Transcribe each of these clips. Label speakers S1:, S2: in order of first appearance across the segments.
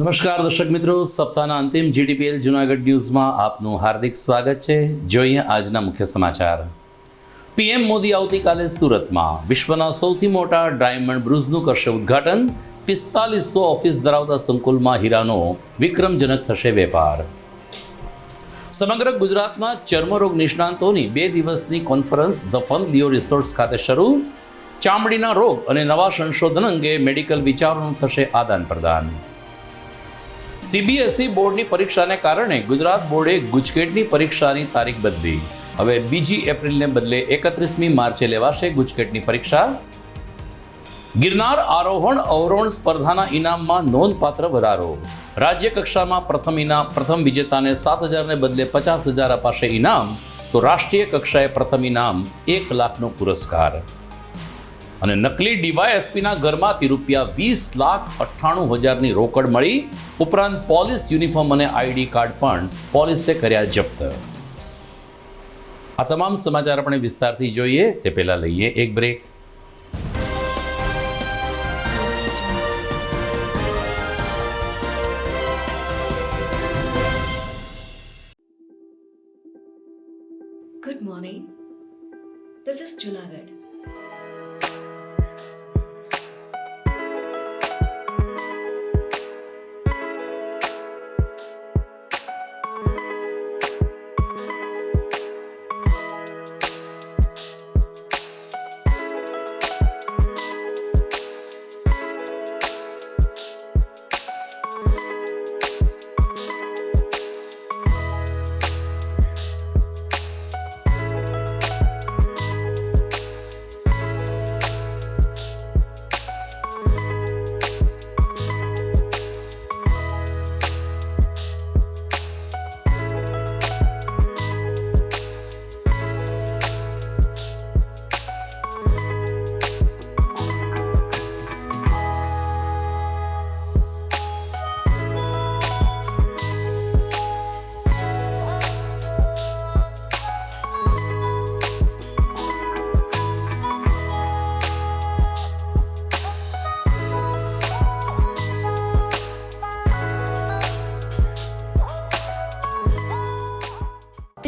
S1: નમસ્કાર દર્શક મિત્રો, સપ્તાહના અંતિમ જીટીપીએલ જૂનાગઢ ન્યૂઝમાં આપનું હાર્દિક સ્વાગત છે। જોઈએ આજના મુખ્ય સમાચાર। પીએમ મોદી આવતીકાલે સુરતમાં વિશ્વના સૌથી મોટા ડાયમંડ બ્રુઝનું કરશે ઉદ્ઘાટન। 4500 ઓફિસ ધરાવતા સંકુલમાં હીરાનો વિક્રમજનક થશે વેપાર। સમગ્ર ગુજરાતમાં ચર્મરોગ નિષ્ણાંતોની 2 દિવસની conference the fun Leo resorts ખાતે શરૂ। ચામડીના રોગ અને નવા સંશોધન અંગે મેડિકલ વિચારોનું થશે આદાન પ્રદાન। સીબીએસઈ બોર્ડની પરીક્ષાને કારણે ગુજરાત બોર્ડે ગુજકેટની પરીક્ષાની તારીખ બદલી। હવે 2 એપ્રિલને બદલે 31મી માર્ચે લેવાશે ગુજકેટની પરીક્ષા। ગિરનાર આરોહણ અવરોહણ સ્પર્ધાના ઇનામમાં નોંધપાત્ર વધારો। રાજ્ય કક્ષામાં પ્રથમ વિજેતાને 7,000 ને બદલે 50,000 અપાશે ઇનામ, તો રાષ્ટ્રીય કક્ષાએ પ્રથમ ઇનામ 1 લાખનો પુરસ્કાર। અને નકલી ડીવાયએસપીના ઘરમાંથી ₹20,98,000ની રોકડ મળી। ઉપરાંત પોલીસ યુનિફોર્મ અને આઈડી કાર્ડ પણ પોલીસે કર્યા જપ્ત। આ તમામ સમાચાર આપણે વિસ્તારથી જોઈએ તે પહેલા લઈએ એક break.
S2: Good morning. This is Junagadh.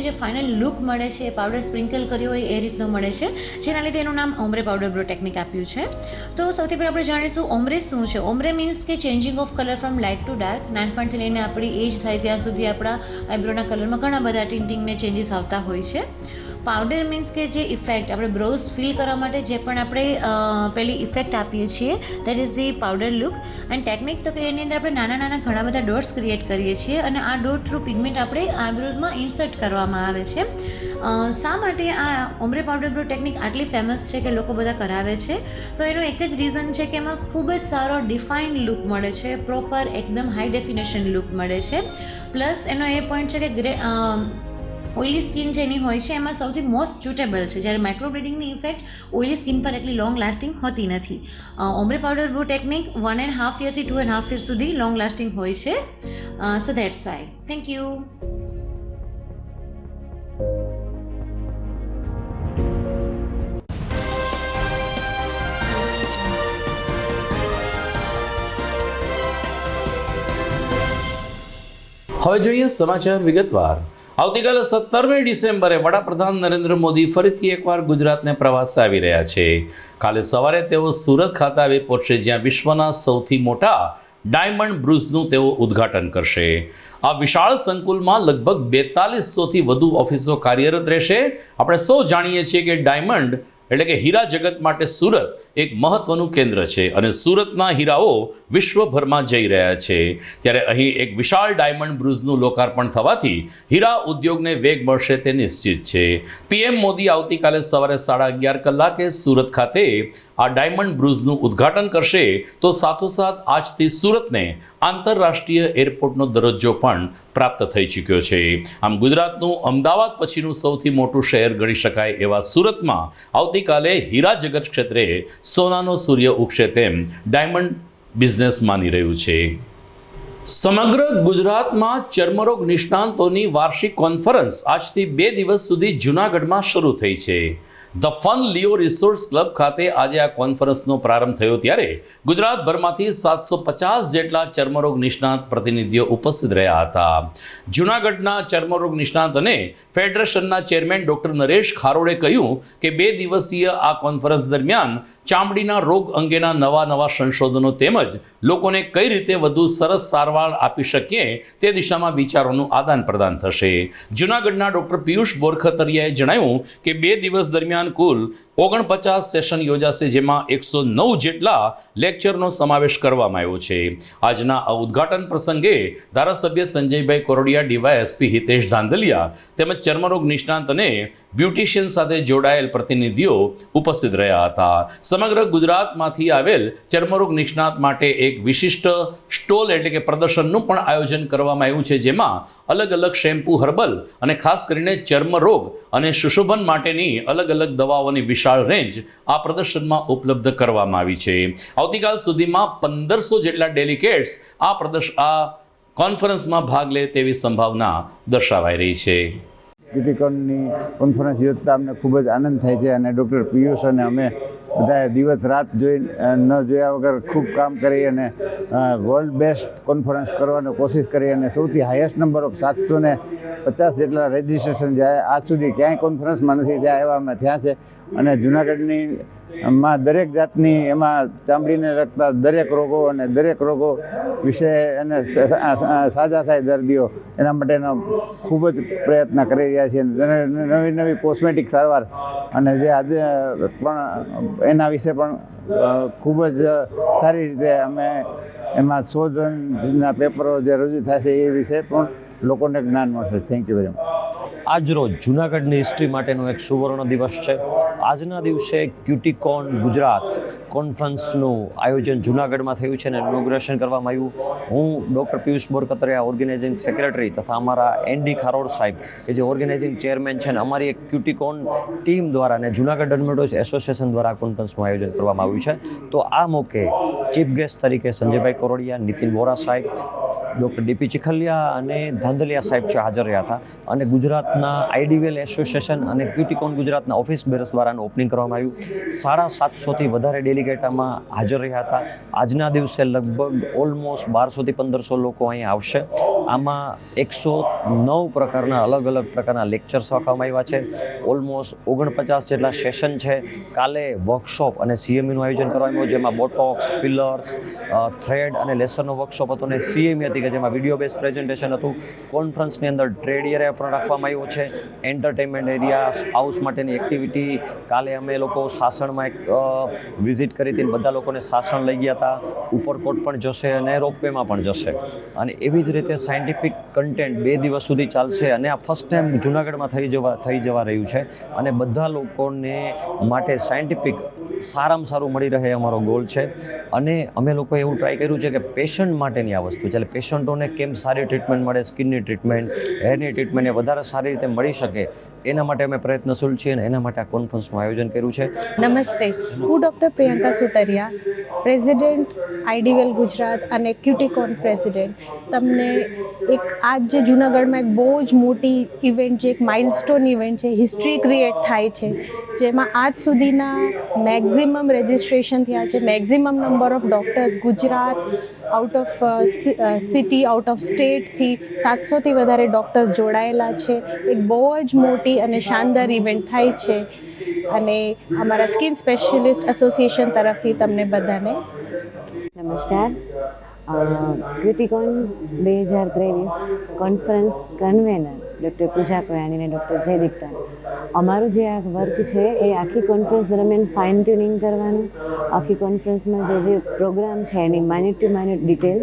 S2: જે ફાઇનલ લુક મળે છે, પાવડર સ્પ્રિંકલ કર્યો હોય એ રીતનો મળે છે, જેના લીધે એનું નામ ઓમ્બ્રે પાવડર બ્રો ટેકનિક આપ્યું છે। તો સૌથી પહેલાં આપણે જાણીશું ઓમ્બ્રે શું છે। ઓમ્બ્રે મીન્સ કે changing of colour from light two dark. નાનપણથી લઈને આપણી એજ થાય ત્યાં સુધી આપણા આઈબ્રોના કલરમાં ઘણા બધા ટિન્ટિંગને ચેન્જીસ આવતા હોય છે। પાવડર મીન્સ કે જે ઇફેક્ટ આપણે બ્રોઝ ફીલ કરવા માટે જે પણ આપણે પેલી ઇફેક્ટ આપીએ છીએ, that is the powder look. And technique તો કે એની અંદર આપણે નાના ઘણા બધા ડોટ્સ ક્રિએટ કરીએ છીએ અને આ ડોટ થ્રુ પિગમેન્ટ આપણે આઈબ્રોઝમાં ઇન્સર્ટ કરવામાં આવે છે। શા માટે આ ઓમ્બ્રે પાવડર બ્રો ટેકનિક આટલી ફેમસ છે કે લોકો બધા કરાવે છે? તો એનું એક જ રીઝન છે કે એમાં ખૂબ જ સારો ડિફાઇન્ડ લુક મળે છે, પ્રોપર એકદમ હાઈ ડેફિનેશન લુક મળે છે। પ્લસ એનો એ પોઈન્ટ છે કે ઓઇલી સ્કિન જેની હોય છે એમાં સૌથી મોસ્ટ સુટેબલ છે, જ્યારે માઇક્રોબ્લેડિંગની ઇફેક્ટ ઓઇલી સ્કિન પર એટલી લોંગ લાસ્ટિંગ હોતી નથી। Ombre powder bro technique 1.5 યરથી 2.5 year સુધી લોંગ લાસ્ટિંગ હોય છે। સો ધેટ્સ વાય। Thank you.
S1: હવે જોઈએ સમાચાર વિગતવાર। આવતીકાલે 17મી ડિસેમ્બરે વડાપ્રધાન નરેન્દ્ર મોદી ફરીથી એકવાર ગુજરાતને પ્રવાસે આવી રહ્યા છે। કાલે સવારે તેઓ સુરત ખાતે આવી પહોંચશે, જ્યાં વિશ્વના સૌથી મોટા ડાયમંડ બ્રુઝનું તેઓ ઉદ્ઘાટન કરશે। આ વિશાળ સંકુલમાં લગભગ 4200થી વધુ ઓફિસો કાર્યરત રહેશે। આપણે સૌ જાણીએ છીએ કે ડાયમંડ એટલે કે હીરા જગત માટે સુરત એક મહત્વનું કેન્દ્ર છે અને સુરતના હીરાઓ વિશ્વભરમાં જઈ રહ્યા છે। ત્યારે અહીં એક વિશાળ ડાયમંડ બ્રુઝનું લોકાર્પણ થવાથી હીરા ઉદ્યોગને વેગ મળશે તે નિશ્ચિત છે। પીએમ મોદી આવતીકાલે સવારે 11:30 કલાકે સુરત ખાતે આ ડાયમંડ બ્રુઝનું ઉદ્ઘાટન કરશે, તો સાથોસાથ આજથી સુરતને આંતરરાષ્ટ્રીય એરપોર્ટનો દરજ્જો પણ પ્રાપ્ત થઈ ચૂક્યો છે। આમ ગુજરાતનું અમદાવાદ પછીનું સૌથી મોટું શહેર ગણી શકાય એવા સુરતમાં આવતીકાલે હીરા જગત ક્ષેત્રે સોનાનો સૂર્ય ઉગશે તેમ ડાયમંડ બિઝનેસ માની રહ્યું છે। સમગ્ર ગુજરાતમાં ચર્મરોગ નિષ્ણાંતોની વાર્ષિક કોન્ફરન્સ આજથી 2 દિવસ સુધી જૂનાગઢમાં શરૂ થઈ છે। The fun Leo resource club ખાતે આજે આ કોન્ફરન્સનો પ્રારંભ થયો ત્યારે ગુજરાતભરમાંથી 750 જેટલા ચર્મરોગ નિષ્ણાત પ્રતિનિધિઓ ઉપસ્થિત રહ્યા હતા. જૂનાગઢના ચર્મરોગ નિષ્ણાત અને ફેડરેશનના ચેરમેન ડૉક્ટર નરેશ ખારોડે કહ્યું કે 2 દિવસીય આ કોન્ફરન્સ દરમિયાન ચામડીના રોગ અંગેના નવા સંશોધનો તેમજ લોકોને કઈ રીતે વધુ સરસ સારવાર આપી શકીએ તે દિશામાં વિચારોનું આદાન પ્રદાન થશે. જૂનાગઢના ડૉક્ટર પિયુષ બોરખતરિયાએ જણાવ્યું કે 2 દિવસ દરમિયાન કુલ 49 સેશન યોજાશે, જેમાં 109 જેટલા લેક્ચરનો સમાવેશ કરવામાં આવ્યો છે. આજના આ ઉદ્ઘાટન પ્રસંગે ધારાસભ્ય સંજયભાઈ કોરડિયા, ડીવાયએસપી હિતેશ ધાંધલિયા તેમજ ચર્મરોગ નિષ્ણાંત અને બ્યુટિશિયન સાથે જોડાયેલ પ્રતિનિધિઓ ઉપસ્થિત રહ્યા હતા. સમગ્ર ગુજરાતમાંથી આવેલ ચર્મરોગ નિષ્ણાત માટે એક વિશિષ્ટ સ્ટોલ એટલે કે પ્રદર્શનનું પણ આયોજન કરવામાં આવ્યું છે, જેમાં અલગ અલગ શેમ્પૂ, હર્બલ અને ખાસ કરીને ચર્મરોગ અને સુશોભન માટેની અલગ અલગ દવાઓની વિશાળ રેન્જ આ પ્રદર્શનમાં ઉપલબ્ધ કરવામાં આવી છે. આવતીકાલ સુધીમાં 1500 જેટલા ડેલિગેટ્સ આ કોન્ફરન્સમાં ભાગ લે તેવી સંભાવના દર્શાવાઈ રહી છે.
S3: ક્યુટીકોનની કોન્ફરન્સ યોજતા અમને ખૂબ જ આનંદ થાય છે અને ડૉક્ટર પિયુષ અને અમે બધાએ દિવસ રાત ન જોયા વગર ખૂબ કામ કરી અને વર્લ્ડ બેસ્ટ કોન્ફરન્સ કરવાનો કોશિશ કરી અને સૌથી હાઈએસ્ટ નંબર ઓફ 750 જેટલા રજિસ્ટ્રેશન જાય આજ સુધી ક્યાંય કોન્ફરન્સમાં નથી ત્યાં એવા અમે થયા છે. અને જૂનાગઢની માં દરેક જાતની એમાં ચામડીને લગતા દરેક રોગો અને દરેક રોગો વિશે એને સાજા થાય દર્દીઓ એના માટેનો ખૂબ જ પ્રયત્ન કરી રહ્યા છીએ. નવી કોસ્મેટિક સારવાર અને જે આજે પણ એના વિશે પણ ખૂબ જ સારી રીતે અમે એમાં શોધના પેપરો જે રજૂ થાય છે એ વિશે પણ લોકોને જ્ઞાન મળશે. Thank you very much.
S4: આજરોજ જૂનાગઢની હિસ્ટ્રી માટેનો એક સુવર્ણ દિવસ છે. આજના દિવસે ક્યુટીકોન ગુજરાત કોન્ફરન્સનું આયોજન જૂનાગઢમાં થયું છે અને ઇનોગ્રેશન કરવામાં આવ્યું. હું ડૉક્ટર પિયુષ બોરખતરિયા, ઓર્ગેનાઇઝિંગ સેક્રેટરી, તથા અમારા એનડી ખારોડ સાહેબ કે જે ઓર્ગેનાઇઝિંગ ચેરમેન છે, અને અમારી એક ક્યુટીકોન ટીમ દ્વારા અને જૂનાગઢ ડર્મેટોલોજી એસોસિએશન દ્વારા આ કોન્ફરન્સનું આયોજન કરવામાં આવ્યું છે. તો આ મોકે ચીફ ગેસ્ટ તરીકે સંજયભાઈ કોરડિયા, નીતિન વોરા સાહેબ, ડૉક્ટર ડીપી ચીખલિયા અને ધાંધલિયા સાહેબ છે હાજર રહ્યા હતા. અને ગુજરાતના આઈડીવેલ એસોસિએશન અને ક્યુટીકોન ગુજરાતના ઓફિસ બેરર્સ દ્વારા ઓપનિંગ કરવામાં આવ્યું. 750થી વધારે ડેલિગેટ આમાં હાજર રહ્યા હતા. આજના દિવસે લગભગ ઓલમોસ્ટ 1200થી 1500 લોકો અહીંયા આવશે. આમાં 109 પ્રકારના અલગ અલગ પ્રકારના લેક્ચર્સ રાખવામાં આવ્યા છે. ઓલમોસ્ટ 49 જેટલા સેશન છે. કાલે વર્કશોપ અને સીએમઈનું આયોજન કરવામાં આવ્યું, જેમાં બોટોક્સ, ફિલર્સ, થ્રેડ અને લેસરનો વર્કશોપ હતો અને સીએમઈ હતી કે જેમાં વિડીયો બેઝ પ્રેઝન્ટેશન હતું. કોન્ફરન્સની અંદર ટ્રેડ એરિયા પણ રાખવામાં આવ્યો છે, એન્ટરટેનમેન્ટ એરિયા, સ્પાઉસ માટેની એક્ટિવિટી. કાલે અમે લોકો સાસણમાં એક વિઝિટ કરી હતી, બધા લોકોને સાસણ લઈ ગયા હતા. ઉપરકોટ પણ જશે અને રોપવેમાં પણ જશે. અને એવી જ રીતે સાયન્ટિફિક કન્ટેન્ટ 2 દિવસ સુધી ચાલશે અને આ ફર્સ્ટ ટાઈમ જૂનાગઢમાં થઈ જવા રહ્યું છે. અને બધા લોકોને માટે સાયન્ટિફિક સારામાં સારું મળી રહે અમારો ગોલ છે. અને અમે લોકોએ એવું ટ્રાય કર્યું છે કે પેશન્ટ માટેની આ વસ્તુ છે, એટલે પેશન્ટોને કેમ સારી ટ્રીટમેન્ટ મળે, સ્કિનની ટ્રીટમેન્ટ, હેરની ટ્રીટમેન્ટ એ વધારે સારી રીતે મળી શકે એના માટે અમે પ્રયત્નશીલ છીએ અને એના માટે આ કોન્ફરન્સનું આયોજન કર્યું છે.
S5: નમસ્તે, હું ડૉક્ટર પ્રિયંકા સુતરિયા, પ્રેસિડેન્ટ આઈડીવેલ ગુજરાત અને ક્યુટીકોન પ્રેસિડેન્ટ. તમને એક આજ જે જૂનાગઢમાં એક બહુ જ મોટી ઇવેન્ટ, જે એક માઇલસ્ટોન ઇવેન્ટ છે, હિસ્ટ્રી ક્રિએટ થાય છે, જેમાં આજ સુધીના મેક્ઝિમમ રજિસ્ટ્રેશન થયા છે. Maximum number of doctors Gujarat, out of city, out of સ્ટેટથી 700થી વધારે ડૉક્ટર્સ જોડાયેલા છે. એક બહુ જ મોટી અને શાનદાર ઇવેન્ટ થાય છે અને અમારા સ્કિન સ્પેશિયલિસ્ટ એસોસિએશન તરફથી તમને બધાને
S6: નમસ્કાર. ક્યુટીકોન 2023 કોન્ફરન્સ કન્વેનર ડૉક્ટર પૂજા કોયાણી અને ડૉક્ટર જયદીપ ટાણ. અમારું જે આ વર્ક છે એ આખી કોન્ફરન્સ દરમિયાન ફાઇન ટ્યુનિંગ કરવાનું, આખી કોન્ફરન્સમાં જે પ્રોગ્રામ છે એની માઇન્યુટ ટુ માઇન્યુટ ડિટેલ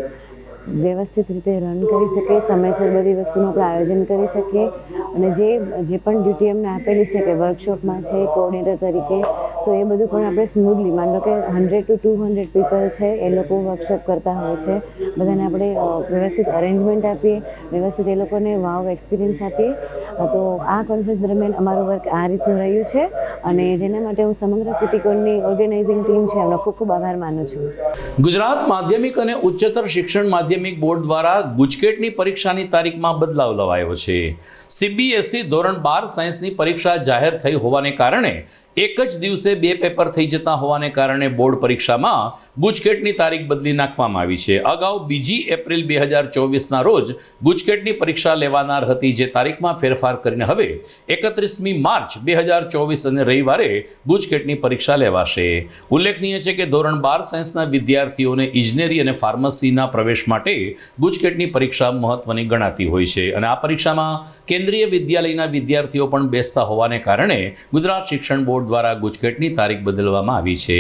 S6: વ્યવસ્થિત રીતે રન કરી શકીએ, સમયસર બધી વસ્તુનું આપણે આયોજન કરી શકીએ. અને જે પણ ડ્યુટી અમને આપેલી છે કે વર્કશોપમાં છે કોઓર્ડિનેટર તરીકે તો એ બધું પણ આપણે સ્મૂથલી માની લો કે 100 to 200 પીપલ છે એ લોકો વર્કશોપ કરતા હોય છે, બધાને આપણે વ્યવસ્થિત અરેન્જમેન્ટ આપીએ, વ્યવસ્થિત એ લોકોને વાવ એક્સપિરિયન્સ આપીએ. તો આ કોન્ફરન્સ દરમિયાન અમારું વર્ક આ રીતનું રહ્યું છે અને જેના માટે હું સમગ્ર ક્યુટીકોનની ઓર્ગેનાઇઝિંગ ટીમ છે એમનો ખૂબ ખૂબ આભાર માનું છું.
S1: ગુજરાત માધ્યમિક અને ઉચ્ચતર શિક્ષણ માધ્યમિક બોર્ડ દ્વારા ગુજકેટની પરીક્ષાની તારીખમાં બદલાવ લવાયો છે. સીબીએસઈ ધોરણ 12 સાયન્સની પરીક્ષા જાહેર થઈ હોવાને કારણે એક જ દિવસે 2 પેપર થઈ જતા હોવાને કારણે બોર્ડ પરીક્ષામાં ગુજકેટની તારીખ બદલી નાખવામાં આવી છે. અગાઉ 2 એપ્રિલ 2024ના રોજ ગુજકેટની પરીક્ષા લેવાનાર હતી, જે તારીખમાં ફેરફાર કરીને હવે 31મી માર્ચ 2024 અને રવિવારે ગુજકેટની પરીક્ષા લેવાશે. ઉલ્લેખનીય છે કે ધોરણ 12 સાયન્સના વિદ્યાર્થીઓને ઇજનેરી અને ફાર્મસીના પ્રવેશ માટે ગુજકેટની પરીક્ષા મહત્વની ગણાતી હોય છે અને આ પરીક્ષામાં કેન્દ્રીય વિદ્યાલયના વિદ્યાર્થીઓ પણ બેસતા હોવાને કારણે ગુજરાત શિક્ષણ બોર્ડ દ્વારા ગુજકેટની તારીખ બદલવામાં આવી છે.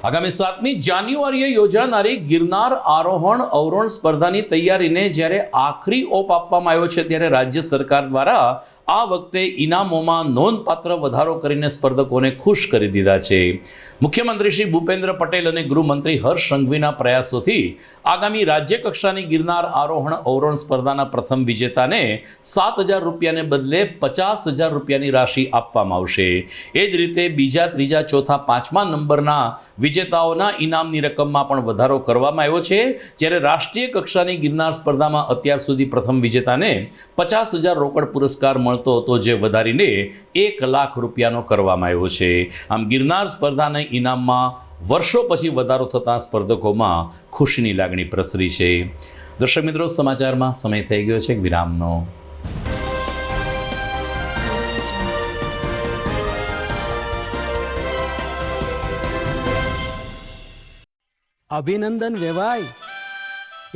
S1: આગામી 7મી જાન્યુઆરીએ યોજાનારી ગિરનાર આરોહણ અવરોહણ સ્પર્ધાની તૈયારીને જ્યારે આખરી ઓપ આપવામાં આવ્યો છે, ત્યારે રાજ્ય સરકાર દ્વારા આ વખતે ઇનામોમાં નોંધપાત્ર વધારો કરીને સ્પર્ધકોને ખુશ કરી દીધા છે. મુખ્યમંત્રી શ્રી ભૂપેન્દ્ર પટેલ અને ગૃહમંત્રી હર્ષ સંઘવીના પ્રયાસોથી આગામી રાજ્ય કક્ષાની ગિરનાર આરોહણ અવરોહણ સ્પર્ધાના પ્રથમ વિજેતાને 7,000 રૂપિયાને બદલે 50,000 રૂપિયાની રાશિ આપવામાં આવશે. એ જ રીતે બીજા, ત્રીજા, ચોથા, 5મા નંબરના વિજેતાઓના ઇનામની રકમમાં પણ વધારો કરવામાં આવ્યો છે. જ્યારે રાષ્ટ્રીય કક્ષાની ગિરનાર સ્પર્ધામાં અત્યાર સુધી પ્રથમ વિજેતાને 50,000 રોકડ પુરસ્કાર મળતો હતો, જે વધારીને 1 લાખ રૂપિયાનો કરવામાં આવ્યો છે. આમ ગિરનાર સ્પર્ધાના ઇનામમાં વર્ષો પછી વધારો થતાં સ્પર્ધકોમાં ખુશીની લાગણી પ્રસરી છે. દર્શક મિત્રો, સમાચારમાં સમય થઈ ગયો છે વિરામનો.
S7: અભિનંદન વેવાઈ,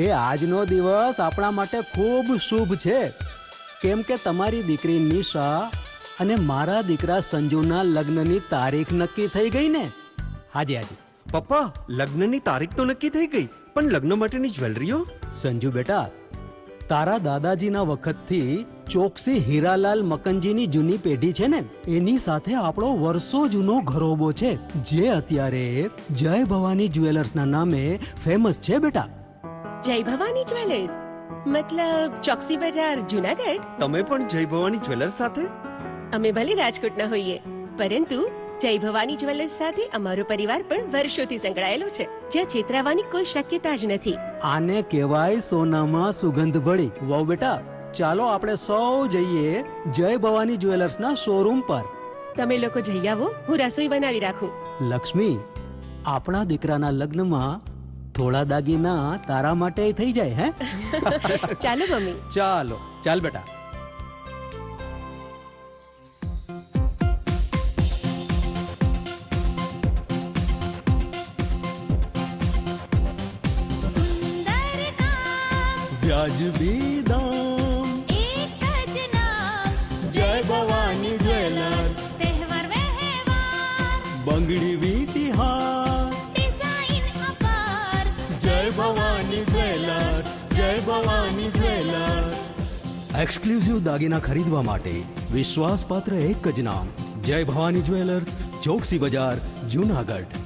S7: એ આજનો દિવસ આપણા માટે ખૂબ શુભ છે, કેમ કે તમારી દીકરી નિશા અને મારા દીકરા સંજુના લગ્નની તારીખ નક્કી થઈ ગઈ ને. હાજી હાજી
S8: પપ્પા, લગ્નની તારીખ તો નક્કી થઈ ગઈ, પણ લગ્ન માટેની જ્વેલરીઓ?
S7: સંજુ બેટા, તારા દાદાજીના વખતથી ચોકસી હીરાલાલ મકનજીની જૂની પેઢી છે ને, એની સાથે આપણો વર્ષો જૂનો ઘરોબો છે, જે અત્યારે જય ભવાની જ્વેલર્સના નામે ફેમસ છે બેટા.
S9: જય ભવાની જ્વેલર્સ મતલબ ચોકસી બજાર, જુનાગઢ?
S8: તમે પણ જય ભવાની જ્વેલર્સ સાથે?
S9: અમે ભલે રાજકોટના હોઈએ, પરંતુ જય ભવાની જ્વેલર્સ સાથે અમારો પરિવાર પણ વર્ષોથી સંકળાયેલો છે, જ્યાં છેતરાવાની કોઈ શક્યતા જ નથી.
S7: આને કહેવાય સોનામાં સુગંધ ભળી. વાવ બેટા, ચાલો આપણે સૌ જઈએ જય ભવાની જ્વેલર્સના શોરૂમ પર.
S9: તમે લોકો જઈ આવો, હું રસોઈ બનાવી રાખું.
S7: લક્ષ્મી, આપણા દીકરાના લગ્નમાં થોડા દાગીના તારા માટે થઈ જાય. હે
S9: ચાલો મમ્મી.
S7: ચાલો ચાલ બેટા. વ્યાજબી દામ,
S10: એક જ નામ,
S7: જય ભવાની જ્વેલર્સ.
S10: તહેવાર વ્યવહાર,
S7: બંગડી વીતિહાર,
S10: ડિઝાઇન અપાર,
S7: જય ભવાની જ્વેલર્સ, જય ભવાની જ્વેલર્સ. એક્સક્લુઝિવ દાગીના ખરીદવા માટે વિશ્વાસપાત્ર એક જ નામ, જય ભવાની જ્વેલર્સ, ચોકસી બજાર, જુનાગઢ.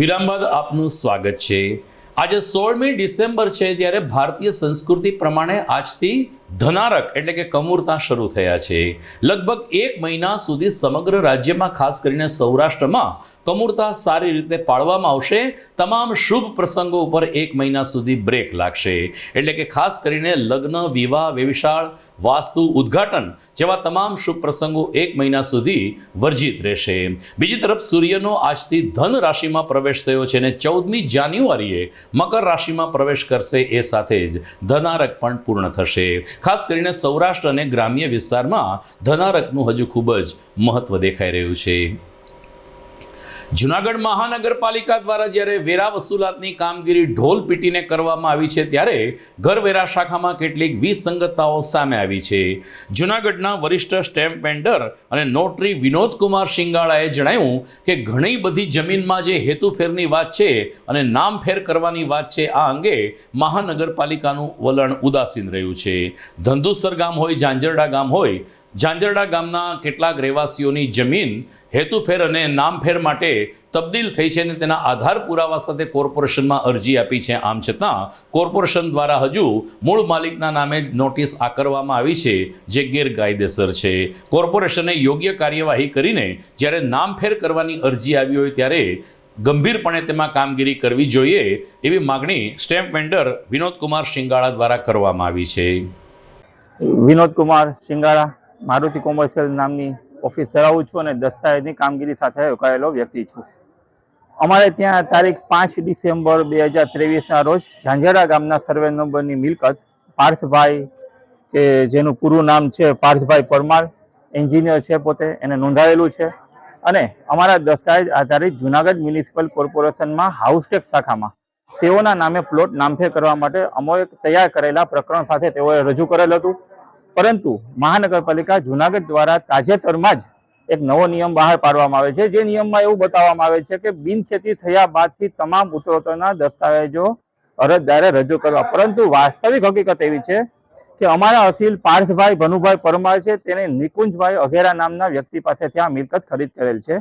S1: વિરામ બાદ આપનું સ્વાગત છે। આજે 16મી ડિસેમ્બર છે, ત્યારે ભારતીય સંસ્કૃતિ પ્રમાણે આજથી ધનારક એટલે કે કમૂરતા શરૂ થયા છે। લગભગ 1 મહિના સુધી સમગ્ર રાજ્યમાં, ખાસ કરીને સૌરાષ્ટ્રમાં કમૂરતા સારી રીતે પાળવામાં આવશે। તમામ શુભ પ્રસંગો ઉપર 1 મહિના સુધી બ્રેક લાગશે, એટલે કે ખાસ કરીને લગ્ન, વિવાહ, વેવિશાળ, વાસ્તુ, ઉદ્ઘાટન જેવા તમામ શુભ પ્રસંગો 1 મહિના સુધી વર્જિત રહેશે। બીજી તરફ સૂર્યનો આજથી ધન રાશિમાં પ્રવેશ થયો છે અને 14મી જાન્યુઆરીએ મકર રાશિમાં પ્રવેશ કરશે। એ સાથે જ ધનારક પણ પૂર્ણ થશે। ખાસ કરીને સૌરાષ્ટ્ર અને ગ્રામ્ય વિસ્તારમાં ધનારકનું હજુ ખૂબ જ મહત્વ દેખાઈ રહ્યું છે। જૂનાગઢ મહાનગરપાલિકા દ્વારા જ્યારે વેરા વસૂલાતની કામગીરી ઢોલ પીટીને કરવામાં આવી છે, ત્યારે ઘરવેરા શાખામાં કેટલીક વિસંગતતાઓ સામે આવી છે। જૂનાગઢના વરિષ્ઠ સ્ટેમ્પ વેન્ડર અને નોટરી વિનોદકુમાર શિંગાળાએ જણાવ્યું કે ઘણી બધી જમીનમાં જે હેતુફેરની વાત છે અને નામફેર કરવાની વાત છે, આ અંગે મહાનગરપાલિકાનું વલણ ઉદાસીન રહ્યું છે। ધંધુસર ગામ હોય, ઝાંઝરડા ગામ હોય, ઝાંઝરડા ગામના કેટલાક રહેવાસીઓની જમીન હેતુફેર અને નામફેર માટે તબદીલ થઈ છે અને તેના આધાર પુરાવા સાથે કોર્પોરેશનમાં અરજી આપી છે। આમ છતાં કોર્પોરેશન દ્વારા હજુ મૂળ માલિકના નામે જ નોટિસ આકરવામાં આવી છે, જે ગેરકાયદેસર છે। કોર્પોરેશને યોગ્ય કાર્યવાહી કરીને જ્યારે નામફેર કરવાની અરજી આવી હોય ત્યારે ગંભીરપણે તેમાં કામગીરી કરવી જોઈએ, એવી માગણી સ્ટેમ્પ વેન્ડર વિનોદકુમાર શિંગાળા દ્વારા કરવામાં આવી છે।
S11: વિનોદકુમાર શિંગાળા, મારુતિ કોમર્શિયલ નામની ઓફિસ ધરાવું છું અને દસ્તાવેજની કામગીરી સાથે રોકાયેલો વ્યક્તિ છું। અમારે ત્યાં તારીખ 5 ડિસેમ્બર 2023ના રોજ ઝાંઝરડા ગામના સર્વે નંબરની મિલકત પાર્થભાઈ, કે જેનું પૂરું નામ છે પાર્થભાઈ પરમાર, એન્જિનિયર છે પોતે, એને નોંધાયેલું છે અને અમારા દસ્તાવેજ આધારિત જૂનાગઢ મ્યુનિસિપલ કોર્પોરેશનમાં હાઉસ ટેક્સ શાખામાં તેઓના નામે પ્લોટ નામફેર કરવા માટે અમે તૈયાર કરેલા પ્રકરણ સાથે તેઓએ રજૂ કરેલ હતું। પરંતુ મહાનગરપાલિકા જૂનાગઢ દ્વારા તાજેતરમાં જ એક નવો નિયમ બહાર પાડવામાં આવે છે, જે નિયમમાં એવું બતાવવામાં આવે છે કે બિનખેતી થયા બાદથી તમામ ઉત્તરોત્તરના દસ્તાવેજો અરજદારે રજૂ કરવા। પરંતુ વાસ્તવિક હકીકત એવી છે કે અમારા અસીલ પાર્થભાઈ ભનુભાઈ પરમાર છે, તેને નિકુંજભાઈ અઘેરા નામના વ્યક્તિ પાસેથી આ મિલકત ખરીદ કરેલ છે।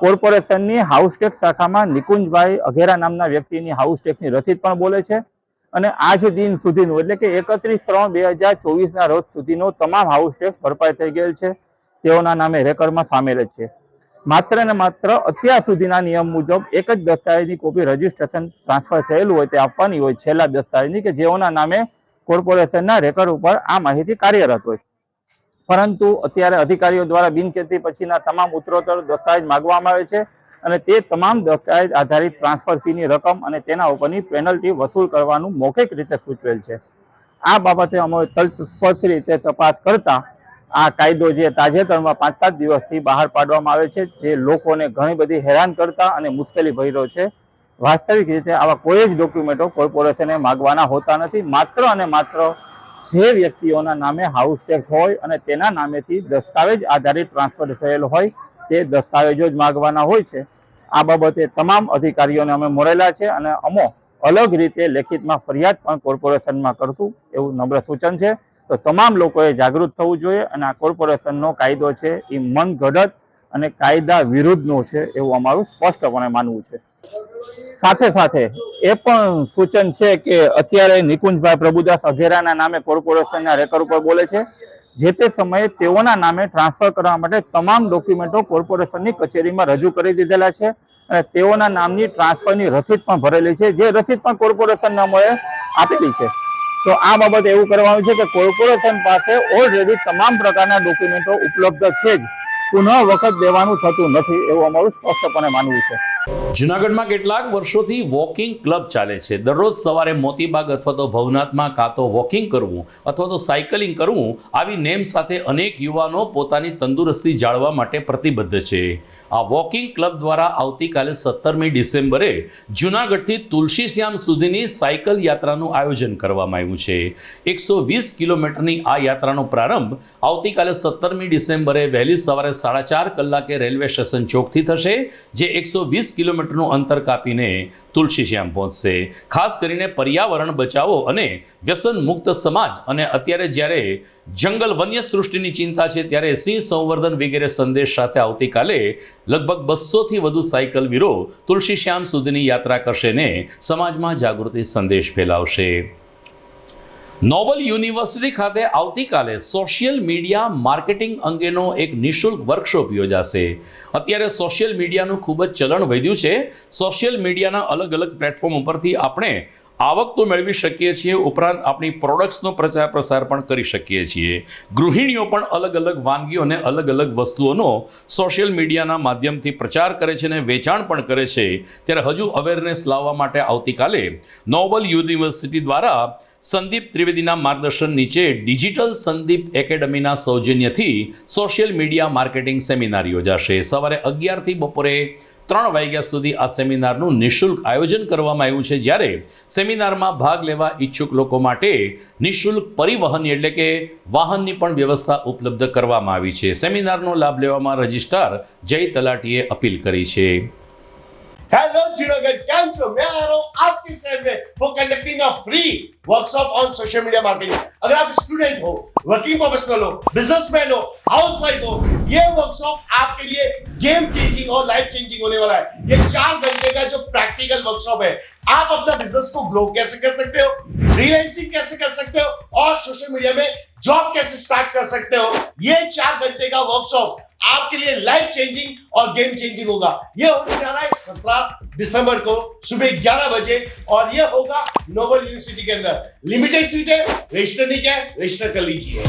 S11: કોર્પોરેશનની હાઉસ ટેક્સ શાખામાં નિકુંજભાઈ અઘેરા નામના વ્યક્તિની હાઉસ ટેક્સની રસીદ પણ બોલે છે અને આજ દિન સુધીનું, એટલે કે 31/3/2024ના રોજ સુધીનો તમામ હાઉસ ટેક્સ ભરપાઈ થઈ ગયેલ છે, તેઓના નામે રેકર્ડમાં સામેલ જ છે। માત્ર ને માત્ર અત્યાર સુધીના નિયમ મુજબ એક જ દસ્તાવેજની કોપી રજીસ્ટ્રેશન ટ્રાન્સફર થયેલું હોય તે આપવાની હોય, છેલ્લા દસ્તાવેજની, કે જેઓના નામે કોર્પોરેશનના રેકર્ડ ઉપર આ માહિતી કાર્યરત હોય। પરંતુ અત્યારે અધિકારીઓ દ્વારા બિનખેતી પછીના તમામ ઉત્તરોત્તર દસ્તાવેજ માંગવામાં આવે છે અને તે તમામ દસ્તાવેજ આધારિત ટ્રાન્સફર ફીની રકમ અને તેના ઉપરની પેનલ્ટી વસૂલ કરવાનું મૌખિક રીતે સૂચવેલ છે। આ બાબતે અમે તલસ્પર્શી રીતે તપાસ કરતા આ કાયદો જે તાજેતરમાં 5-7 દિવસથી બહાર પાડવામાં આવે છે, જે લોકોને ઘણી બધી હેરાન કરતા અને મુશ્કેલી ભર્યો છે। વાસ્તવિક રીતે આવા કોઈ જ ડોક્યુમેન્ટો કોર્પોરેશને માગવાના હોતા નથી। માત્ર અને માત્ર જે વ્યક્તિઓના નામે હાઉસ ટેક્સ હોય અને તેના નામેથી દસ્તાવેજ આધારિત ટ્રાન્સફર થયેલ હોય તે દસ્તાવેજો જ માગવાના હોય છે। આ બાબતે તમામ અધિકારીઓને અમે મળેલા છે અને અમો અલગ રીતે લેખિતમાં ફરિયાદ પણ કોર્પોરેશનમાં કરશું એવું નમ્ર સૂચન છે। તો તમામ લોકોએ જાગૃત થવું જોઈએ અને આ કોર્પોરેશનનો કાયદો છે એ મનગઢત અને કાયદા વિરુદ્ધનો છે એવું અમારું સ્પષ્ટપણે માનવું છે। સાથે સાથે એ પણ સૂચન છે કે અત્યારે નિકુંજભાઈ પ્રભુદાસ અઘેરાના નામે કોર્પોરેશનના રેકર્ડ ઉપર બોલે છે, જે તે સમયે તેઓના નામે ટ્રાન્સફર કરવા માટે તમામ ડોક્યુમેન્ટો કોર્પોરેશનની કચેરીમાં રજૂ કરી દીધેલા છે અને તેઓના નામની ટ્રાન્સફરની રસીદ પણ ભરેલી છે, જે રસીદ પણ કોર્પોરેશનને અમોએ આપેલી છે। તો આ બાબતે એવું કરવાનું છે કે કોર્પોરેશન પાસે ઓલરેડી તમામ પ્રકારના ડોક્યુમેન્ટો ઉપલબ્ધ છે જ, પુનઃ વખત દેવાનું થતું નથી એવું અમારું સ્પષ્ટપણે માનવું છે।
S1: જૂનાગઢમાં કેટલાક વર્ષોથી વોકિંગ ક્લબ ચાલે છે। દરરોજ સવારે મોતીબાગ અથવા તો ભવનાથમાં કાં તો વોકિંગ કરવું અથવા તો સાયકલિંગ કરવું, આવી નેમ સાથે અનેક યુવાનો પોતાની તંદુરસ્તી જાળવવા માટે પ્રતિબદ્ધ છે। આ વોકિંગ ક્લબ દ્વારા આવતીકાલે 17મી ડિસેમ્બરે જૂનાગઢથી તુલસીશ્યામ સુધીની સાયકલ યાત્રાનું આયોજન કરવામાં આવ્યું છે। 120 કિલોમીટરની આ યાત્રાનો પ્રારંભ આવતીકાલે 17મી ડિસેમ્બરે વહેલી સવારે 4:30 કલાકે રેલવે સ્ટેશન ચોકથી થશે, જે 120 કિલોમીટરનું અંતર કાપીને તુલસીશ્યામ પહોંચશે. ખાસ કરીને પર્યાવરણ બચાવો અને વ્યસન મુક્ત સમાજ અને અત્યારે જ્યારે જંગલ વન્ય સૃષ્ટિની ચિંતા છે ત્યારે સિંહ સંવર્ધન વગેરે સંદેશ સાથે આવતીકાલે લગભગ 200થી વધુ સાયકલ વીરો તુલસીશ્યામ સુધીની યાત્રા કરશે ને સમાજમાં જાગૃતિ સંદેશ ફેલાવશે. નોબલ યુનિવર્સિટી ખાતે આવતીકાલે સોશિયલ મીડિયા માર્કેટિંગ અંગેનો એક નિઃશુલ્ક વર્કશોપ યોજાશે. અત્યારે સોશિયલ મીડિયાનું ખૂબ જ ચલણ વધ્યું છે. સોશિયલ મીડિયાના અલગ અલગ પ્લેટફોર્મ ઉપરથી આપણે આવક તો મેળવી શકીએ છીએ, ઉપરાંત આપણી પ્રોડક્ટ્સનો પ્રચાર પ્રસાર પણ કરી શકીએ છીએ. ગૃહિણીઓ પણ અલગ અલગ વાનગીઓ અને અલગ અલગ વસ્તુઓનો સોશિયલ મીડિયાના માધ્યમથી પ્રચાર કરે છે અને વેચાણ પણ કરે છે. ત્યારે હજુ અવેરનેસ લાવવા માટે આવતીકાલે નોબલ યુનિવર્સિટી દ્વારા સંદીપ ત્રિવેદીના માર્ગદર્શન નીચે ડિજિટલ સંદીપ એકેડમીના સૌજન્યથી સોશિયલ મીડિયા માર્કેટિંગ સેમિનાર યોજાશે. સવારે 11થી બપોરે 3 વાગ્યા સુધી આ સેમિનારનું નિઃશુલ્ક આયોજન કરવામાં આવ્યું છે. જ્યારે સેમિનારમાં ભાગ લેવા ઈચ્છુક લોકો માટે નિઃશુલ્ક પરિવહન એટલે કે વાહનની પણ વ્યવસ્થા ઉપલબ્ધ કરવામાં આવી છે. સેમિનારનો લાભ લેવામાં રજિસ્ટ્રાર જય તલાટીએ અપીલ કરી છે.
S12: हेलो जूनागढ़ कैम छो मैं आ रहा हूँ आपके शहर में for conducting a free workshop on social media marketing. अगर आप स्टूडेंट हो, वर्किंग प्रोफेशनल हो, बिजनेसमैन हो, हाउसवाइफ हो, ये वर्कशॉप आपके लिए गेम चेंजिंग और लाइफ चेंजिंग होने वाला है. ये 4 घंटे का जो प्रैक्टिकल वर्कशॉप है, आप अपना बिजनेस को ग्रो कैसे कर सकते हो, फ्रीलांसिंग कैसे कर सकते हो और सोशल मीडिया में जॉब कैसे स्टार्ट कर सकते हो. ये 4 घंटे का वर्कशॉप आपके लिए लाइफ चेंजिंग और गेम चेंजिंग होगा. ये होने जा रहा है 17 दिसंबर को सुबह 11 बजे और ये होगा नोबल यूनिवर्सिटी के अंदर. लिमिटेड सीट है, रजिस्टर नहीं किया है, रजिस्टर कर लीजिए.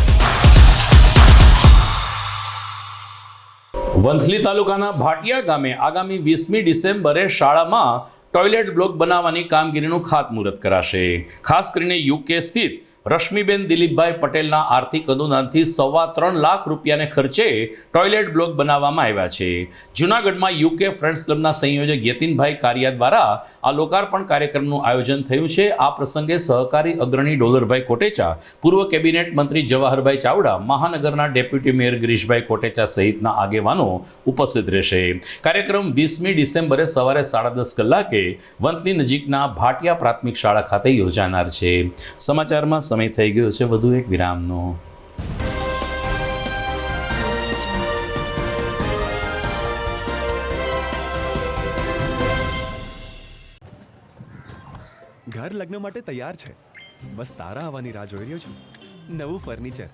S1: વંથલી તાલુકાના ભાટિયા ગામે આગામી 20મી ડિસેમ્બરે શાળામાં ટોયલેટ બ્લોક બનાવવાની કામગીરીનું ખાતમુહૂર્ત કરાશે. ખાસ કરીને યુકે સ્થિત રશ્મિબેન દિલીપભાઈ પટેલના આર્થિક અનુદાનથી 3.25 લાખ રૂપિયાને ખર્ચે ટોયલેટ બ્લોક બનાવવામાં આવ્યા છે. જૂનાગઢમાં યુકે ફ્રેન્ડ્સ ક્લબના સંયોજક યતિનભાઈ કારિયા દ્વારા આ લોકાર્પણ કાર્યક્રમનું આયોજન થયું છે. આ પ્રસંગે સહકારી અગ્રણી ડોલરભાઈ કોટેચા, પૂર્વ કેબિનેટ મંત્રી જવાહરભાઈ ચાવડા, મહાનગરના ડેપ્યુટી મેયર ગિરીશભાઈ કોટેચા સહિતના આગેવાનો ઉપસ્થિત રહેશે. કાર્યક્રમ 20મી ડિસેમ્બરે સવારે 10:30 કલાકે વંથલી નજીકના ભાટિયા પ્રાથમિક શાળા ખાતે યોજાનાર છે. સમાચારમાં સમય થઈ ગયો છે વધુ એક વિરામનો.
S13: ઘર લગ્ન માટે તૈયાર છે, બસ તારા આવવાની રાહ જોઈ રહ્યો છું. નવું ફર્નિચર,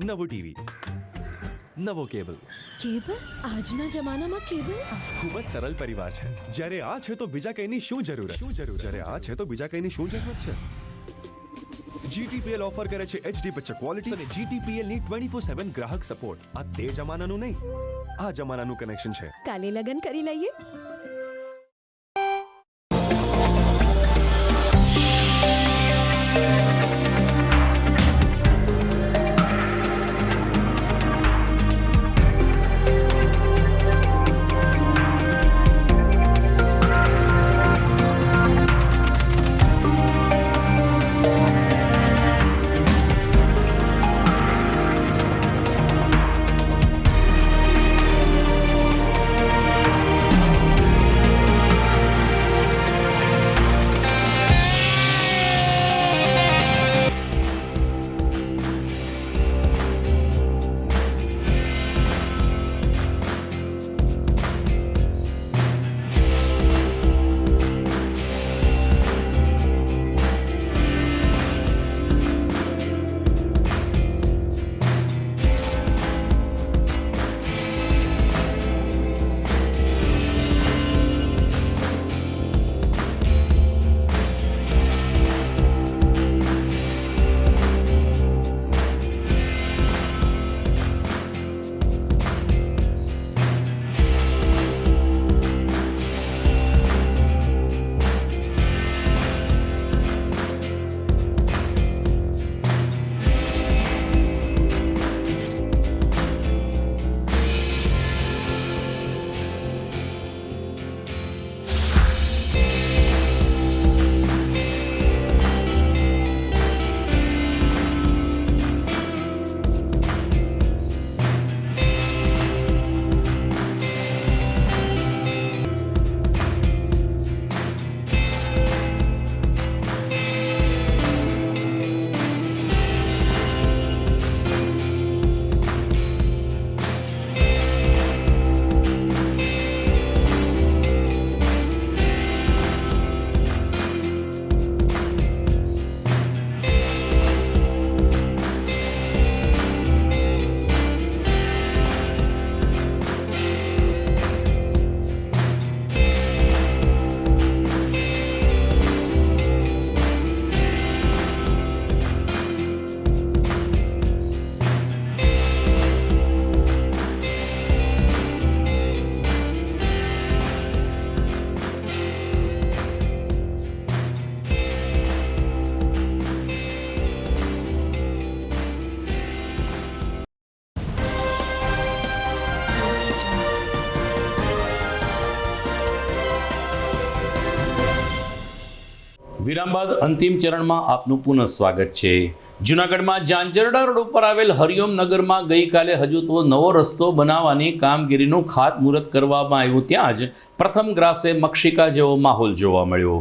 S13: નવું ટીવી, નવો કેબલ.
S10: આજના જમાનામાં કેબલ
S13: ખૂબ જ સરળ પરિવાર છે. જ્યારે આ છે તો બીજા કઈની શું જરૂરત? જ્યારે આ છે તો બીજા કઈની શું જરૂરત છે? GTPL ઓફર કરે છે HD પિક્ચર ક્વોલિટી અને GTPL ની 24/7 ગ્રાહક સપોર્ટ. આ તે જમાનાનું નહીં, આ જમાનાનું કનેક્શન છે.
S10: કાલે લગન કરી લઈએ.
S1: વિરામ બાદ અંતિમ ચરણમાં આપનું પુનઃ સ્વાગત છે. જૂનાગઢમાં ઝાંઝરડા રોડ ઉપર આવેલ હરિઓમ નગરમાં ગઈકાલે હજુ તો નવો રસ્તો બનાવવાની કામગીરીનું ખાતમુહૂર્ત કરવામાં આવ્યું. ત્યાં જ પ્રથમ ગ્રાસે મક્ષિકા જેવો માહોલ જોવા મળ્યો.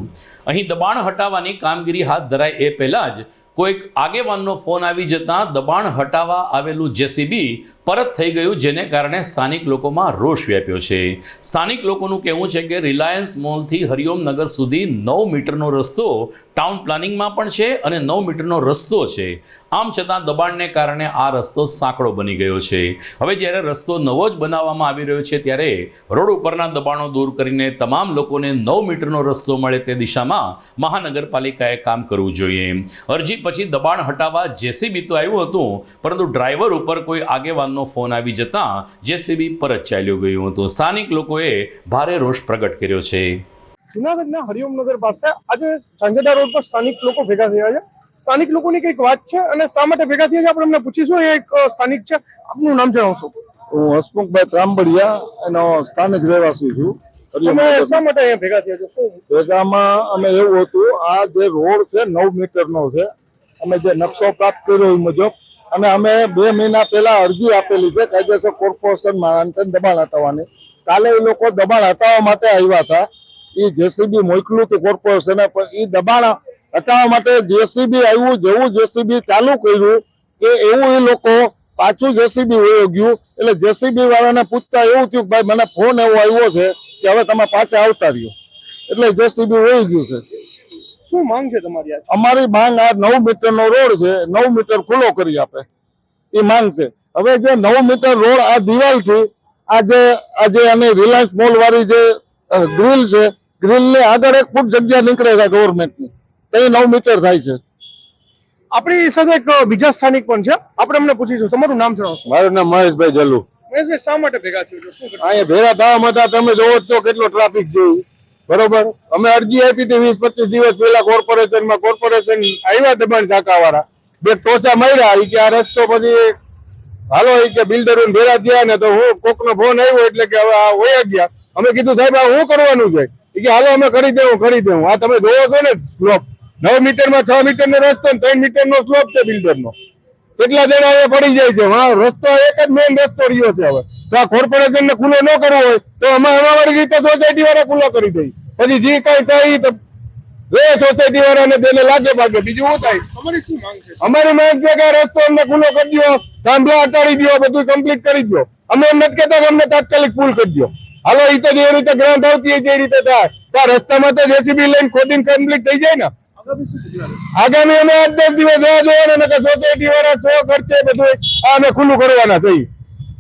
S1: અહીં દબાણ હટાવવાની કામગીરી હાથ ધરાય એ પહેલાં જ કોઈક આગેવાનનો ફોન આવી જતાં દબાણ હટાવવા આવેલું જેસીબી પરત થઈ ગયું, જેને કારણે સ્થાનિક લોકોમાં રોષ વ્યાપ્યો છે. સ્થાનિક લોકોનું કહેવું છે કે રિલાયન્સ મોલથી હરિઓમ નગર સુધી 9 મીટરનો રસ્તો ટાઉન પ્લાનિંગમાં પણ છે અને 9 મીટરનો રસ્તો છે. આમ છતાં દબાણને કારણે આ રસ્તો સાંકડો બની ગયો છે. હવે જ્યારે રસ્તો નવો જ બનાવવામાં આવી રહ્યો છે ત્યારે રોડ ઉપરના દબાણો દૂર કરીને તમામ લોકોને 9 મીટરનો રસ્તો મળે તે દિશામાં મહાનગરપાલિકાએ કામ કરવું જોઈએ. અરજી પછી દબાણ હટાવવા જેસીબી તો આવ્યું હતું, પરંતુ ડ્રાઈવર ઉપર કોઈ આગેવાનનો ફોન આવી જતાં જેસીબી પરત ચાલ્યું ગયું હતું. સ્થાનિક લોકોએ ભારે રોષ પ્રગટ કર્યો છે.
S14: જૂનાગઢના હરિઓમ નગર પાસે આજે ઝાંઝરડા રોડ પર સ્થાનિક લોકો ભેગા થયા છે. સ્થાનિક લોકોની કંઈક વાત છે અને શા માટે ભેગા થયા છે આપણે એમને પૂછીશું. એ એક સ્થાનિક છે, આપનું નામ જણાવશો?
S15: હું હસમુખભાઈ ત્રાંબડિયા એનો સ્થાનિક રહેવાસી છું.
S14: તમે શા માટે અહીંયા ભેગા થયા છો? શું
S15: ભેગામાં અમે એવું હતું, આ જે રોડ છે 9 મીટરનો છે. અમે જે નકશો પ્રાપ્ત કર્યો એ મુજબ અને અમે 2 મહિના પહેલા અરજી આપેલી છે કાયદેસર કોર્પોરેશન માણસને દબાણ હટાવવાની. કાલે એ લોકો દબાણ હટાવવા માટે આવ્યા હતા. એ જેસીબી મોકલ્યું હતું કોર્પોરેશને, પણ એ દબાણ હટાવવા માટે જેસીબી આવ્યું, જેવું જેસીબી ચાલુ કર્યું કે એવું એ લોકો પાછું જેસીબી વયો ગયું. એટલે જેસીબી વાળાને પૂછતા એવું થયું, ભાઈ મને ફોન એવો આવ્યો છે કે હવે તમે પાછા આવતા રહ્યો, એટલે જેસીબી વહી ગયું છે.
S14: શું માંગ છે તમારી?
S15: અમારી માંગ આ 9 મીટરનો રોડ છે, 9 મીટર ખુલ્લો કરી આપે એ માંગ છે. હવે જે 9 મીટર રોડ આ દિવાલથી આજે અને રિલાયન્સ મોલ વાળી જે ગ્રીલ છે, ગ્રીલ ની આગળ 1 ફૂટ જગ્યા નીકળે છે ગવર્મેન્ટની, તે 9 મીટર થાય છે.
S14: આપણી સાથે એક બીજા સ્થાનિક પણ છે, આપણે એમને પૂછીશું. તમારું નામ જણાવશો?
S15: મારું નામ મહેશભાઈ જલુ.
S14: મહેશભાઈ, શા માટે ભેગા થયો છો? શું
S15: અહીંયા ભેગા થવા માટે તમે જોવો છો કેટલો ટ્રાફિક છે, બરોબર. અમે અરજી આપી હતી 20-25 દિવસ પહેલા કોર્પોરેશનમાં. કોર્પોરેશન આવ્યા દબાણ શાખા વાળા, 2 ટોચા માર્યા કે આ રસ્તો પછી હાલો કે બિલ્ડરો ભેગા થયા ને તો હું કોકનો ફોન આવ્યો એટલે કે હવે આ વયા ગયા. અમે કીધું સાહેબ આ શું કરવાનું છે? કે હાલો અમે કરી દેવું. આ તમે જોવો છો ને સ્લોપ 9 મીટરમાં 6 મીટરનો રસ્તો 3 મીટરનો સ્લોપ છે બિલ્ડરનો. કેટલા જણા હવે પડી જાય છે. હા, રસ્તો એક જ મેઇન રસ્તો રહ્યો છે. હવે તો આ કોર્પોરેશન ને ખુલ્લો ન કરવો હોય તો અમારી રીતે સોસાયટી વાળા ખુલ્લો કરી દઈ. પછી જે કઈ થાય તો સોસાયટી વાળાને તેને લાગે પાકે, બીજું શું થાય?
S14: તમારી શું માંગ છે?
S15: અમારી માંગ છે કે રસ્તો અમને ખુલ્લો કરી દો, થાંભલા હટાડી દો, બધું કમ્પ્લીટ કરી દો. અમે એમ નથી કહેતા કે અમને તાત્કાલિક પુલ કરી દો. હાલો એ તો જે રીતે ગ્રાન્ટ આવતી હોય એ રીતે થાય. તો આ રસ્તામાં તો જેસીબી લઈને ખોદીને કમ્પ્લીટ થઈ જાય ને. આગામી અમે 8-10 દિવસ રાહ જોવાના કે સોસાયટી વાળા 100 ખર્ચે બધું આ અમે ખુલ્લું કરવાના છીએ.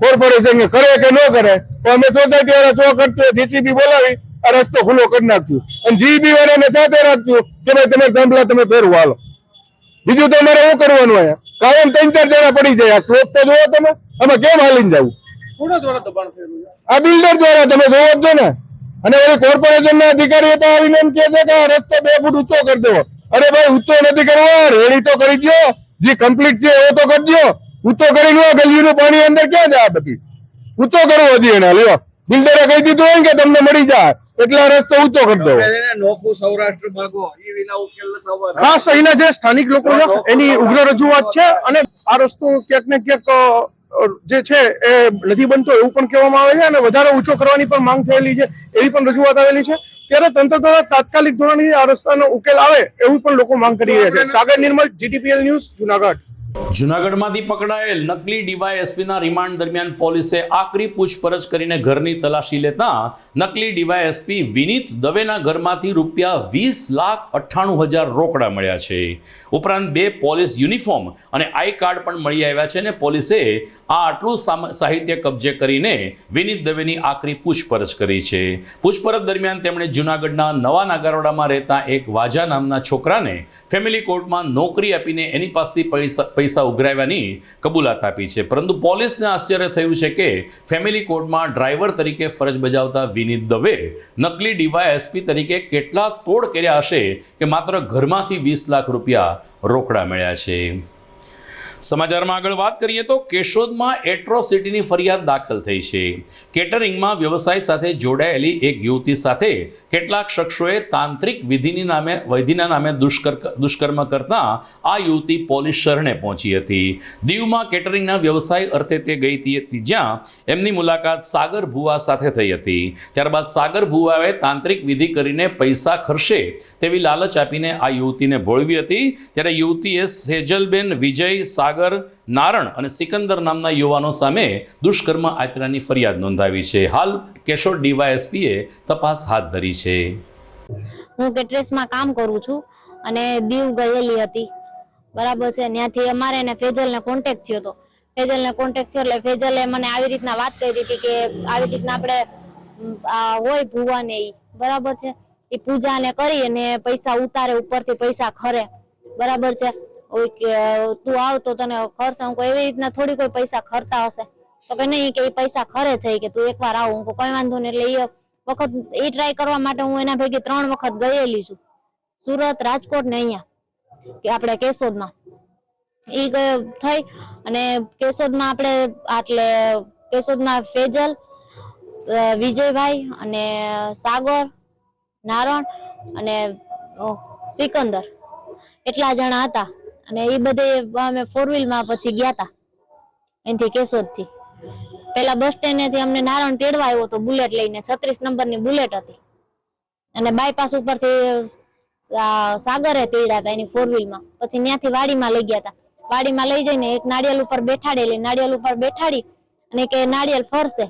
S15: કોર્પોરેશન કરે કે ન કરે તો અમે સોસાયટી વાળા 100 ખર્ચે જેસીબી બોલાવી આ રસ્તો ખુલ્લો કરી નાખશું. અને જીબી વાળાને સાથે રાખશું કે ભાઈ તમે થાંભલા તમે ફેરવો હાલો. બીજું તો અમારે શું કરવાનું? હોય કાયમ 3-4 જણા પડી જાય. આ સ્લોપ તો જોવો તમે, અમે કેમ હાલીને જવું?
S14: કોના દ્વારા દબાણ થયેલું છે?
S15: આ બિલ્ડર દ્વારા. તમે જોવો જ છો ને. અને ઓલી કોર્પોરેશન ના અધિકારીઓ તો આવીને એમ કહે છે કે આ રસ્તો 2 ફૂટ ઊંચો કરી દેવો. અરે ભાઈ, ઊંચો નથી કરવો, રેડી તો કરી દો. જે કમ્પ્લીટ છે એ તો કરી દો. ઊંચો કરી લો, ગલીનું પાણી અંદર ક્યાં જાય? બધી ઊંચો કરવો હજી એને લ્યો. બિલ્ડરે કહી દીધું હોય કે તમને મળી જાય એટલે આ રસ્તો ઊંચો કરી દેવો.
S14: ખાસ અહીંના જે સ્થાનિક લોકો છે એની ઉગ્ર રજૂઆત છે અને આ રસ્તો ક્યાંક ને ક્યાંક જે છે એ નથી બનતો એવું પણ કહેવામાં આવે છે અને વધારે ઊંચો કરવાની પણ માંગ થયેલી છે, એવી પણ રજૂઆત આવેલી છે. ત્યારે તંત્ર દ્વારા તાત્કાલિક ધોરણે આ રસ્તાનો ઉકેલ આવે એવું પણ લોકો માંગ કરી રહ્યા છે. સાગર નિર્મલ, GTPL ન્યૂઝ, જુનાગઢ.
S1: જૂનાગઢમાંથી પકડાયેલ નકલી ડીવાયએસપીના રિમાન્ડ દરમિયાન પોલીસે આકરી પૂછપરછ કરીને ઘરની તલાશી લેતા નકલી ડીવાયએસપી વિનીત દવેના ઘરમાંથી ₹20,98,000 રોકડા મળ્યા છે. ઉપરાંત 2 પોલીસ યુનિફોર્મ અને આઈ કાર્ડ પણ મળી આવ્યા છે અને પોલીસે આ આટલું સાહિત્ય કબજે કરીને વિનીત દવેની આકરી પૂછપરછ કરી છે. પૂછપરછ દરમિયાન તેમણે જૂનાગઢના નવા નાગારોડામાં રહેતા એક વાજા નામના છોકરાને ફેમિલી કોર્ટમાં નોકરી આપીને એની પાસેથી પૈસા ઉઘરાવવાની કબૂલાત આપી છે. પરંતુ પોલીસને આશ્ચર્ય થયું છે કે ફેમિલી કોર્ટમાં ડ્રાઈવર તરીકે ફરજ બજાવતા વિનીત દવે નકલી ડીવાયએસપી તરીકે કેટલા તોડ કર્યા હશે કે માત્ર ઘરમાંથી ₹20 લાખ રોકડા મળ્યા છે. સમાચારમાં આગળ વાત કરીએ તો કેશોદમાં એટ્રોસિટીની ફરિયાદ દાખલ થઈ છે. કેટરિંગમાં વ્યવસાય સાથે જોડાયેલી એક યુવતી સાથે કેટલાક શખ્સોએ તાંત્રિક વિધિના નામે દુષ્કર્મ કરતા આ યુવતી પોલીસ શરણે પહોંચી હતી. દીવમાં કેટરિંગના વ્યવસાય અર્થે તે ગઈ હતી, જ્યાં એમની મુલાકાત સાગર ભુવા સાથે થઈ હતી. ત્યારબાદ સાગર ભુવાએ તાંત્રિક વિધિ કરીને પૈસા ખર્ચે તેવી લાલચ આપીને આ યુવતીને ભોળવી હતી. ત્યારે યુવતીએ સેજલબેન વિજય, સાગર, નારણ અને સિકંદર નામના યુવાનો સામે દુષ્કર્મ આચરણની ફરિયાદ નોંધાવી છે. હાલ કેશોદ ડીવાયએસપીએ તપાસ હાથ ધરી છે.
S16: હું કેટરેસમાં કામ કરું છું અને દીવ ગયેલી હતી, બરાબર છે. ત્યાંથી અમારે એને ફેજલને કોન્ટેક્ટ થયો હતો. ફેજલને કોન્ટેક્ટ થયો એટલે ફેજલે મને આવી રીતના વાત કરી હતી કે આવી રીતના આપણે હોય ભુવાને ઈ, બરાબર છે, એ પૂજાને કરી અને પૈસા ઉતારે, ઉપરથી પૈસા ખરે, બરાબર છે. તું આવ તો તને ખર્ચ. હું એવી રીતના થોડી કોઈ પૈસા ખરતા હશે તો કે નહીં, કે એ પૈસા ખરે છે કે તું એકવાર આવ. હું કોઈ વાંધો નહીં. એટલે એ વખત એ ટ્રાય કરવા માટે હું એના ભેગી 3 વખત ગયેલી છું, સુરત, રાજકોટ ને અહીંયા કે આપણે કેશોદમાં. એ થઈ અને કેશોદમાં આપણે એટલે કેશોદમાં ફેજલ, વિજયભાઈ અને સાગર, નારણ અને સિકંદર એટલા જણા હતા. અને એ બધે અમે 4 વ્હીલમાં પછી ગયા હતા અહીંથી કેશોદથી. પેલા બસ સ્ટેન્ડેથી અમને નારણ તેડવા આવ્યો હતો બુલેટ લઈને, 36 નંબરની બુલેટ હતી. અને બાયપાસ ઉપરથી સાગરે તેડ્યા હતા એની 4 વ્હીલમાં. પછી ત્યાંથી વાડીમાં લઈ ગયા હતા. વાડીમાં લઈ જઈને એક નાળિયેર ઉપર બેઠાડેલી, નાળિયેર ઉપર બેઠાડી અને કે નાળિયેર ફરશે,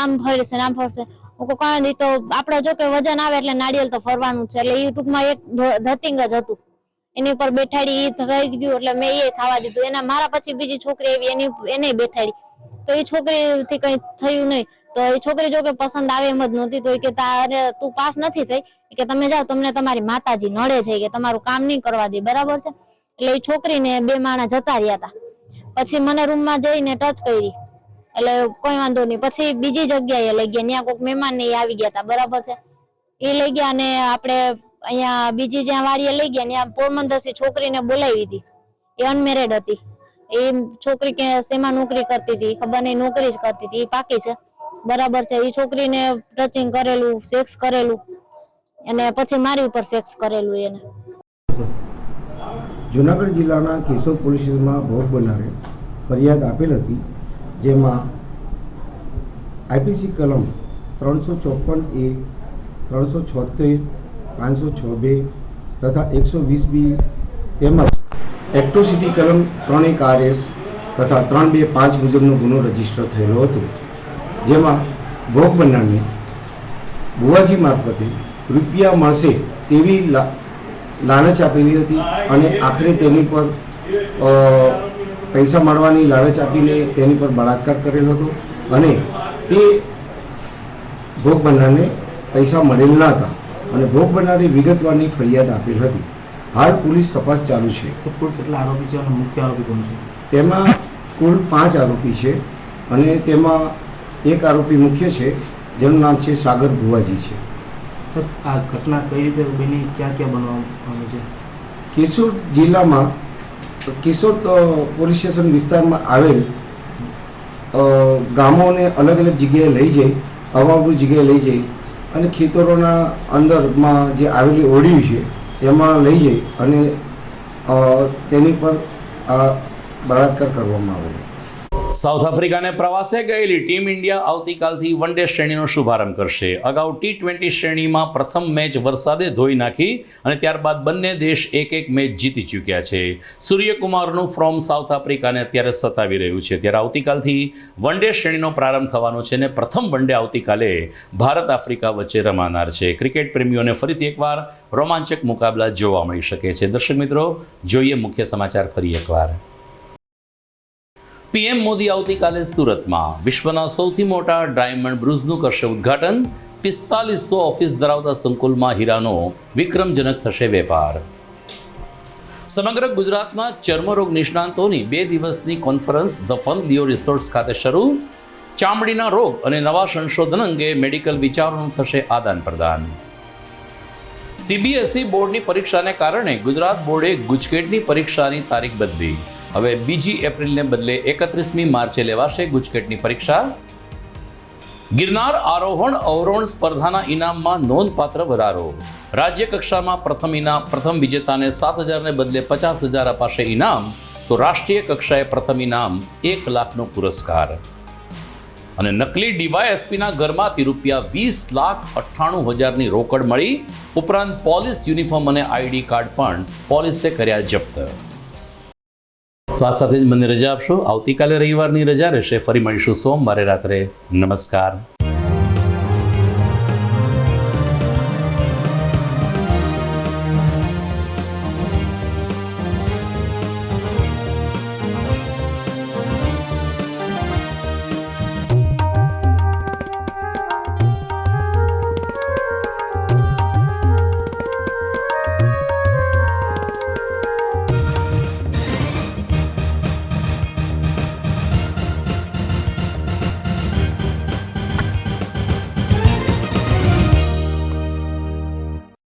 S16: આમ ફરશે, આમ ફરશે. હું કહું તો આપણે જો કે વજન આવે એટલે નાળિયેર તો ફરવાનું છે. એટલે એ ટૂંકમાં એક ધતિંગ જ હતું. એની ઉપર બેઠાડી, એ થઈ ગયું એટલે મેં એ થવા દીધું. એના મારા પછી બીજી છોકરી આવી, એને બેઠાડી. તો એ છોકરીથી કઈ થયું નહીં. તો એ છોકરી જો કે પસંદ આવે એમ જ નહોતી. તો કે તારે તું પાસ નથી થઈ, કે તમે જાઓ, તમને તમારી માતાજી નડે છે, કે તમારું કામ નહીં કરવા દે, બરાબર છે. એટલે એ છોકરીને 2 માણસ જતા રહ્યા હતા. પછી મને રૂમમાં જઈને ટચ કરી, એટલે કોઈ વાંધો નહીં. પછી બીજી જગ્યાએ લઈ ગયા, ત્યાં કોઈક મહેમાન ને આવી ગયા હતા, બરાબર છે. એ લઈ ગયા અને આપણે અહીંયા બીજી જ્યાં વાડીએ લઈ ગયા ત્યાં પોરબંદરથી છોકરીને બોલાવી હતી. એ અનમેરેડ હતી. એ છોકરી કે શેમાં નોકરી કરતી હતી ખબર નહીં, નોકરી જ કરતી હતી, એ પાકી છે, બરાબર છે. એ છોકરીને ટચિંગ કરેલું, સેક્સ કરેલું અને પછી મારી ઉપર સેક્સ કરેલું. એને
S17: જૂનાગઢ જિલ્લાના કેશોદ પોલીસ સ્ટેશનમાં ભોગ બનનારે ફરિયાદ આપેલ હતી, જેમાં આઈપીસી કલમ 354A, 376, 506B તથા 120B તેમજ એટ્રોસિટી કલમ 31RS તથા 325 મુજબનો ગુનો રજીસ્ટર થયેલો હતો, જેમાં ભોગ બનનારને બુવાજી મારફતે રૂપિયા મળશે તેવી લાલચ આપેલી હતી અને આખરે તેની પર પૈસા મળવાની લાલચ આપીને તેની પર બળાત્કાર કરેલો હતો અને તે ભોગ બનનારને પૈસા મળેલ ન હતા અને ભોગ બનનારે વિગતવારની ફરિયાદ આપેલ હતી. હાલ પોલીસ તપાસ ચાલુ છે.
S18: કુલ કેટલા આરોપી છે અને મુખ્ય આરોપી કોણ છે?
S17: તેમાં કુલ 5 આરોપી છે અને તેમાં એક આરોપી મુખ્ય છે, જેનું નામ છે સાગર ભુવાજી છે.
S18: આ ઘટના કઈ રીતે બની, ક્યાં ક્યાં બનવાની છે?
S17: કેશોદ જિલ્લામાં કેશોદ પોલીસ સ્ટેશન વિસ્તારમાં આવેલ ગામોને અલગ અલગ જગ્યાએ લઈ જઈ, અવાવરૂ જગ્યાએ લઈ જઈ અને ખેતરોના અંદરમાં જે આવેલી ઓરડી છે એમાં લઈ જઈ અને તેની પર બળાત્કાર કરવામાં આવેલો.
S1: સાઉથ આફ્રિકાને પ્રવાસે ગયેલી ટીમ ઇન્ડિયા આવતીકાલથી વન ડે શ્રેણીનો શુભારંભ કરશે. અગાઉ T20 શ્રેણીમાં પ્રથમ મેચ વરસાદે ધોઈ નાખી અને ત્યારબાદ બંને દેશ 1-1 મેચ જીતી ચૂક્યા છે. સૂર્યકુમારનું ફોર્મ સાઉથ આફ્રિકાને અત્યારે સતાવી રહ્યું છે. ત્યારે આવતીકાલથી વન ડે શ્રેણીનો પ્રારંભ થવાનો છે અને પ્રથમ વન ડે આવતીકાલે ભારત આફ્રિકા વચ્ચે રમાનાર છે. ક્રિકેટ પ્રેમીઓને ફરીથી એકવાર રોમાંચક મુકાબલા જોવા મળી શકે છે. દર્શક મિત્રો, જોઈએ મુખ્ય સમાચાર ફરી એકવાર. પીએમ મોદી આવતીકાલે સુરતમાં વિશ્વના સૌથી મોટા ડાયમંડ બ્રુઝનું કરશે ઉદ્ઘાટન. 4500 ઓફિસ ધરાવતા સંકુલમાં હીરાનો વિક્રમજનક થશે વેપાર. સમગ્ર ગુજરાતમાં ચર્મરોગ નિષ્ણાંતોની 2 દિવસની conference the fun Leo resorts ખાતે શરૂ. ચામડીના રોગ અને નવા સંશોધન અંગે મેડિકલ વિચારોનું થશે આદાન પ્રદાન. CBSE બોર્ડની પરીક્ષાને કારણે ગુજરાત બોર્ડે ગુજકેટની પરીક્ષાની તારીખ બદલી. હવે 2 એપ્રિલને બદલે 31મી માર્ચે લેવાશે ગુજકેટની પરીક્ષા. ગિરનાર આરોહણ અવરોહણ સ્પર્ધાના ઇનામમાં નોંધપાત્ર વધારો. રાજ્ય કક્ષામાં પ્રથમ વિજેતાને 7,000 ને બદલે 50,000 અપાશે ઇનામ, તો રાષ્ટ્રીય કક્ષાએ પ્રથમ ઇનામ 1 લાખનો પુરસ્કાર. અને નકલી ડીવાયએસપીના ઘરમાંથી ₹20,98,000ની રોકડ મળી. ઉપરાંત પોલીસ યુનિફોર્મ અને ID કાર્ડ પણ પોલીસે કર્યા જપ્ત. તો આ સાથે જ મને રજા આપશો. આવતીકાલે રવિવારની રજા રહેશે. ફરી મળીશું સોમવારે રાત્રે. નમસ્કાર.